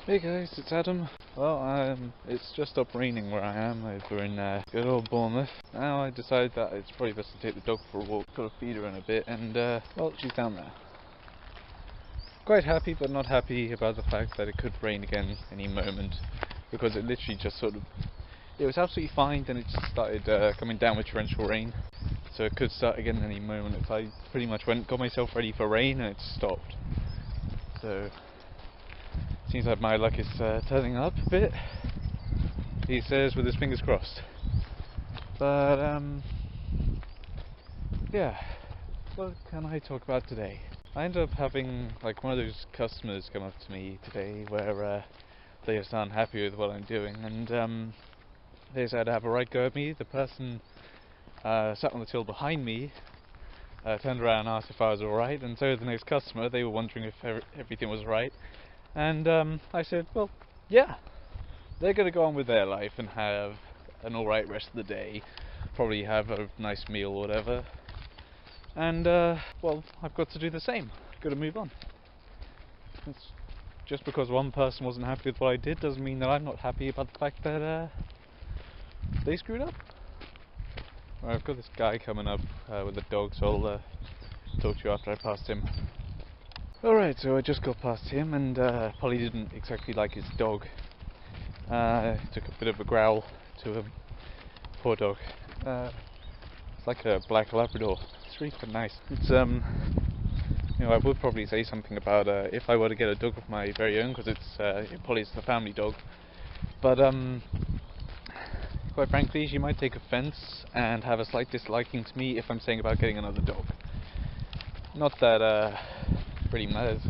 Hey guys, it's Adam. Well, it's just stopped raining where I am over in good old Bournemouth. Now I decided that it's probably best to take the dog for a walk, got to feed her in a bit, and well, she's down there. Quite happy, but not happy about the fact that it could rain again any moment, because it literally just it was absolutely fine, then it just started coming down with torrential rain, so it could start again any moment. If I pretty much got myself ready for rain and it stopped. So seems like my luck is turning up a bit, he says with his fingers crossed. But yeah, what can I talk about today? I ended up having like one of those customers come up to me today where they just aren't happy with what I'm doing, and they decided to have a right go at me. The person sat on the till behind me, turned around and asked if I was alright, and so the next customer, they were wondering if everything was right. And I said, well, yeah, they're going to go on with their life and have an alright rest of the day, probably have a nice meal or whatever, and well, I've got to do the same, got to move on. It's just because one person wasn't happy with what I did doesn't mean that I'm not happy about the fact that they screwed up. Well, I've got this guy coming up with a dog, so I'll talk to you after I passed him. Alright, so I just got past him, and Polly didn't exactly like his dog. Took a bit of a growl to him. Poor dog. It's like a black Labrador. It's really quite nice. It's you know, I would probably say something about if I were to get a dog of my very own, because it's Polly's the family dog. But quite frankly, she might take offence and have a slight disliking to me if I'm saying about getting another dog. Not that really matters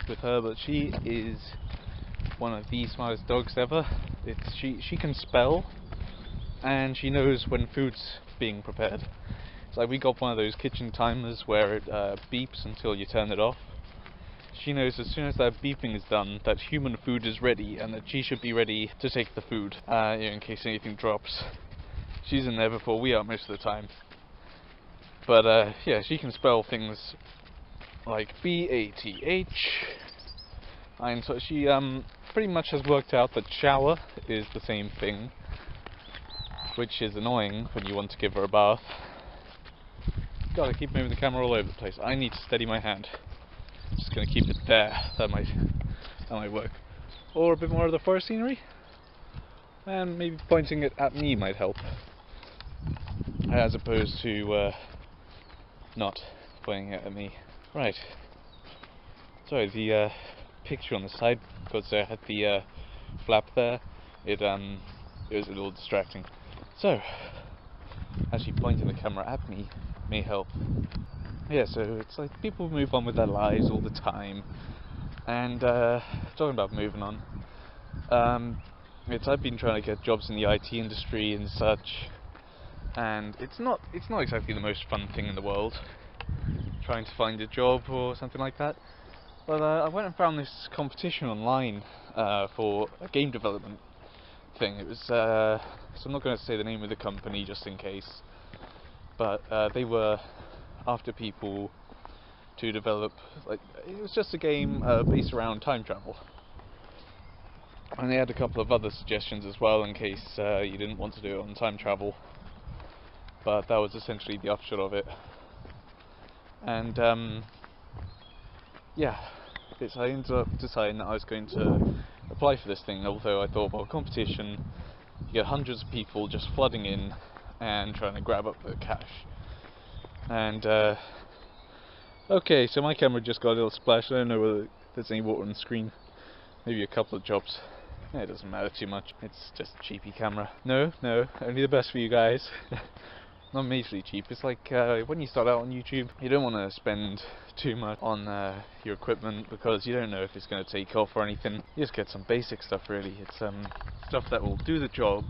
with her, but she is one of the smartest dogs ever. She can spell, and she knows when food's being prepared. It's like we got one of those kitchen timers where it beeps until you turn it off. She knows as soon as that beeping is done that human food is ready and that she should be ready to take the food, you know, in case anything drops. She's in there before we are most of the time. But yeah, she can spell things like BATH, and so she pretty much has worked out that shower is the same thing, which is annoying when you want to give her a bath. God, I keep moving the camera all over the place. I need to steady my hand. Just gonna keep it there. That might work. Or a bit more of the forest scenery, and maybe pointing it at me might help, as opposed to not pointing it at me. Right. Sorry, the picture on the side, because I had the flap there, it was a little distracting. So, actually pointing the camera at me may help. Yeah, so it's like people move on with their lives all the time, and talking about moving on, I've been trying to get jobs in the IT industry and such, and it's not exactly the most fun thing in the world, trying to find a job or something like that. But I went and found this competition online for a game development thing. It was so I'm not going to say the name of the company just in case, but they were after people to develop, like, it was just a game based around time travel, and they had a couple of other suggestions as well in case you didn't want to do it on time travel, but that was essentially the upshot of it. And yeah, I ended up deciding that I was going to apply for this thing, although I thought, well, competition, you get hundreds of people just flooding in and trying to grab up the cash. And okay, so my camera just got a little splash. I don't know whether there's any water on the screen. Maybe a couple of drops. Yeah, it doesn't matter too much. It's just a cheapy camera. No, only the best for you guys. Not majorly cheap. It's like when you start out on YouTube, you don't want to spend too much on your equipment because you don't know if it's going to take off or anything. You just get some basic stuff, really. It's stuff that will do the job,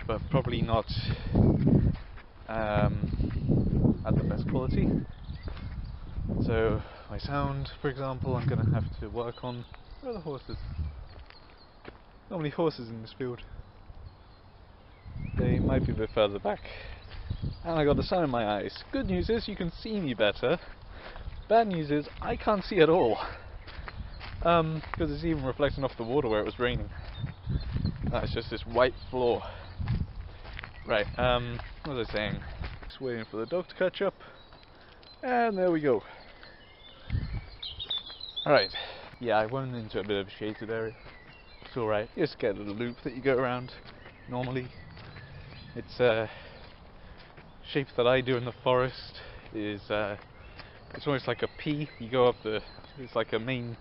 but probably not at the best quality. So my sound, for example, I'm going to have to work on. Where are the horses? Not many horses in this field. They might be a bit further back. And I got the sun in my eyes. Good news is you can see me better. Bad news is I can't see at all. Because it's even reflecting off the water where it was raining. It's just this white floor. Right, what was I saying? Just waiting for the dog to catch up. And there we go. Alright, yeah, I went into a bit of a shaded area. It's alright. You just get a little loop that you go around normally. It's a shape that I do in the forest is it's almost like a P. You go up it's like a main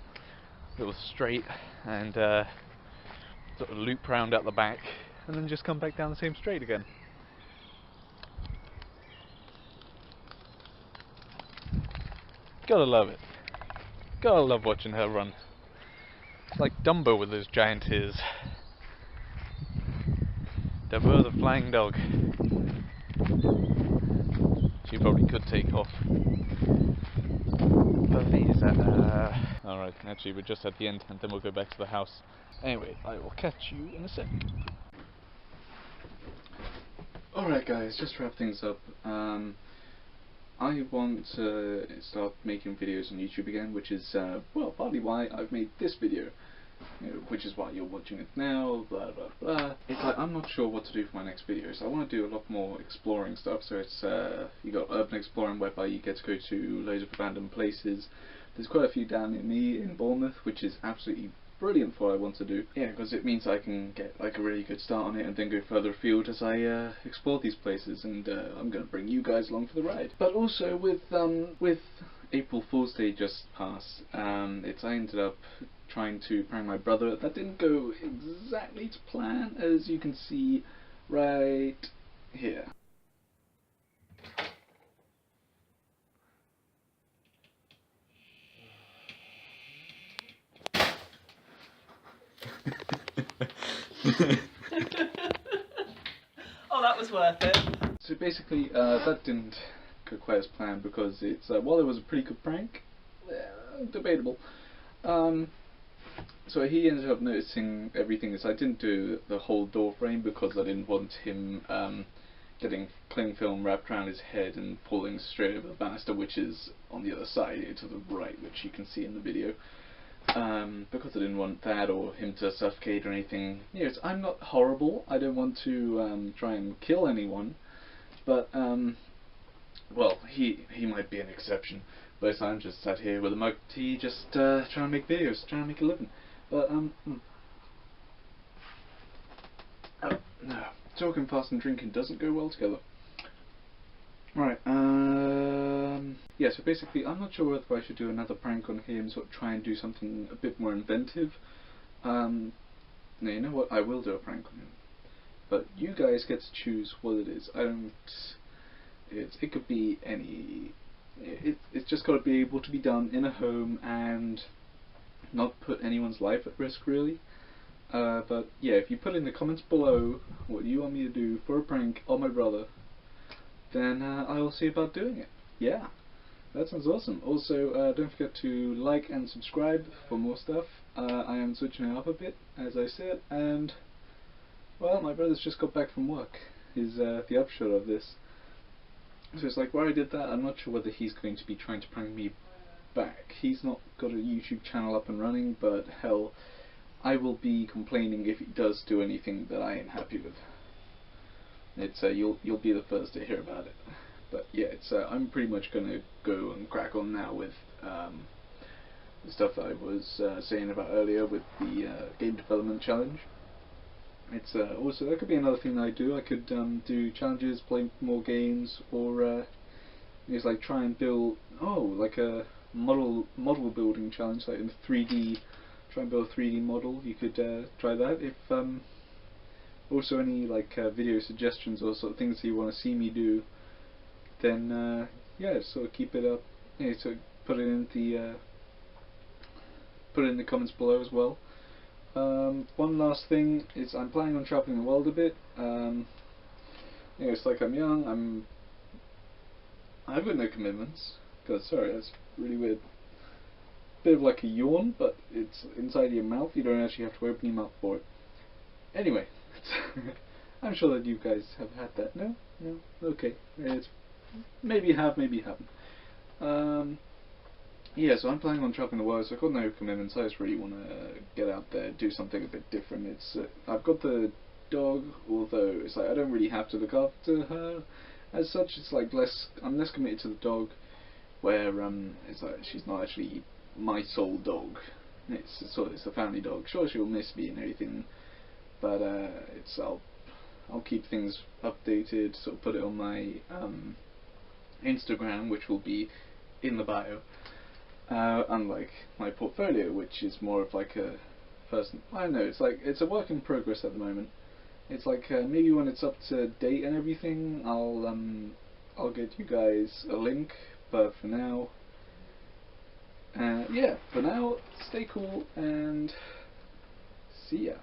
little straight and sort of loop round at the back and then just come back down the same straight again. Gotta love it. Gotta love watching her run. It's like Dumbo with those giant ears. Dumbo the flying dog. She probably could take off. But is that alright, actually we're just at the end and then we'll go back to the house. Anyway, I will catch you in a sec. Alright guys, just to wrap things up, I want to start making videos on YouTube again, which is, well, partly why I've made this video, which is why you're watching it now, blah blah blah. It's like, I'm not sure what to do for my next videos. I want to do a lot more exploring stuff, so it's, you got urban exploring whereby you get to go to loads of random places. There's quite a few down near me in Bournemouth, which is absolutely brilliant for what I want to do. Yeah, because it means I can get like a really good start on it and then go further afield as I explore these places, and I'm going to bring you guys along for the ride. But also with April Fool's Day just passed, I ended up trying to prank my brother. That didn't go exactly to plan, as you can see right here. Oh, that was worth it. So basically, that didn't go quite as planned because it's, while it was a pretty good prank, debatable. So he ended up noticing everything. So I didn't do the whole door frame because I didn't want him getting cling film wrapped around his head and falling straight over the banister, which is on the other side to the right, which you can see in the video. Because I didn't want that or him to suffocate or anything. Yes, I'm not horrible. I don't want to try and kill anyone, but well, he might be an exception. But I'm just sat here with a mug of tea, just trying to make videos, trying to make a living. But no, talking fast and drinking doesn't go well together. Right, yeah, so basically I'm not sure whether I should do another prank on him, sort of try and do something a bit more inventive. No, you know what, I will do a prank on him. But you guys get to choose what it is. It could be any, it's just got to be able to be done in a home and not put anyone's life at risk, really. But yeah, if you put in the comments below what you want me to do for a prank on my brother, then I will see about doing it. Yeah, that sounds awesome. Also, don't forget to like and subscribe for more stuff. I am switching it up a bit, as I said, and well, my brother's just got back from work, is the upshot of this. So it's like, where I did that, I'm not sure whether he's going to be trying to prank me back. He's not got a YouTube channel up and running, but hell, I will be complaining if he does do anything that I ain't happy with. It's you'll be the first to hear about it. But yeah, it's I'm pretty much gonna go and crack on now with the stuff that I was saying about earlier with the game development challenge. It's also, that could be another thing that I do. I could do challenges, play more games, or just like try and build like a model building challenge, like in 3D. Try and build a 3D model. You could try that. If also any like video suggestions or sort of things that you want to see me do, then yeah, sort of keep it up. Yeah, so put it in the comments below as well. One last thing is I'm planning on traveling the world a bit. It's like I'm young. I've got no commitments. God, sorry, that's really weird. Bit of like a yawn, but it's inside your mouth. You don't actually have to open your mouth for it. Anyway, I'm sure that you guys have had that. No, okay. It's maybe you have, maybe you haven't. yeah, so I'm planning on traveling the world, so I've got no commitments. I just really want to get out there, do something a bit different. It's I've got the dog, although it's like I don't really have to look after her as such. It's like I'm less committed to the dog, where it's like she's not actually my sole dog. It's a family dog. Sure, she'll miss me and everything, but I'll keep things updated. Sort of put it on my Instagram, which will be in the bio. Unlike my portfolio, which is more of like a person. I don't know. It's like it's a work in progress at the moment. It's like maybe when it's up to date and everything, I'll get you guys a link. But for now, yeah. For now, stay cool and see ya.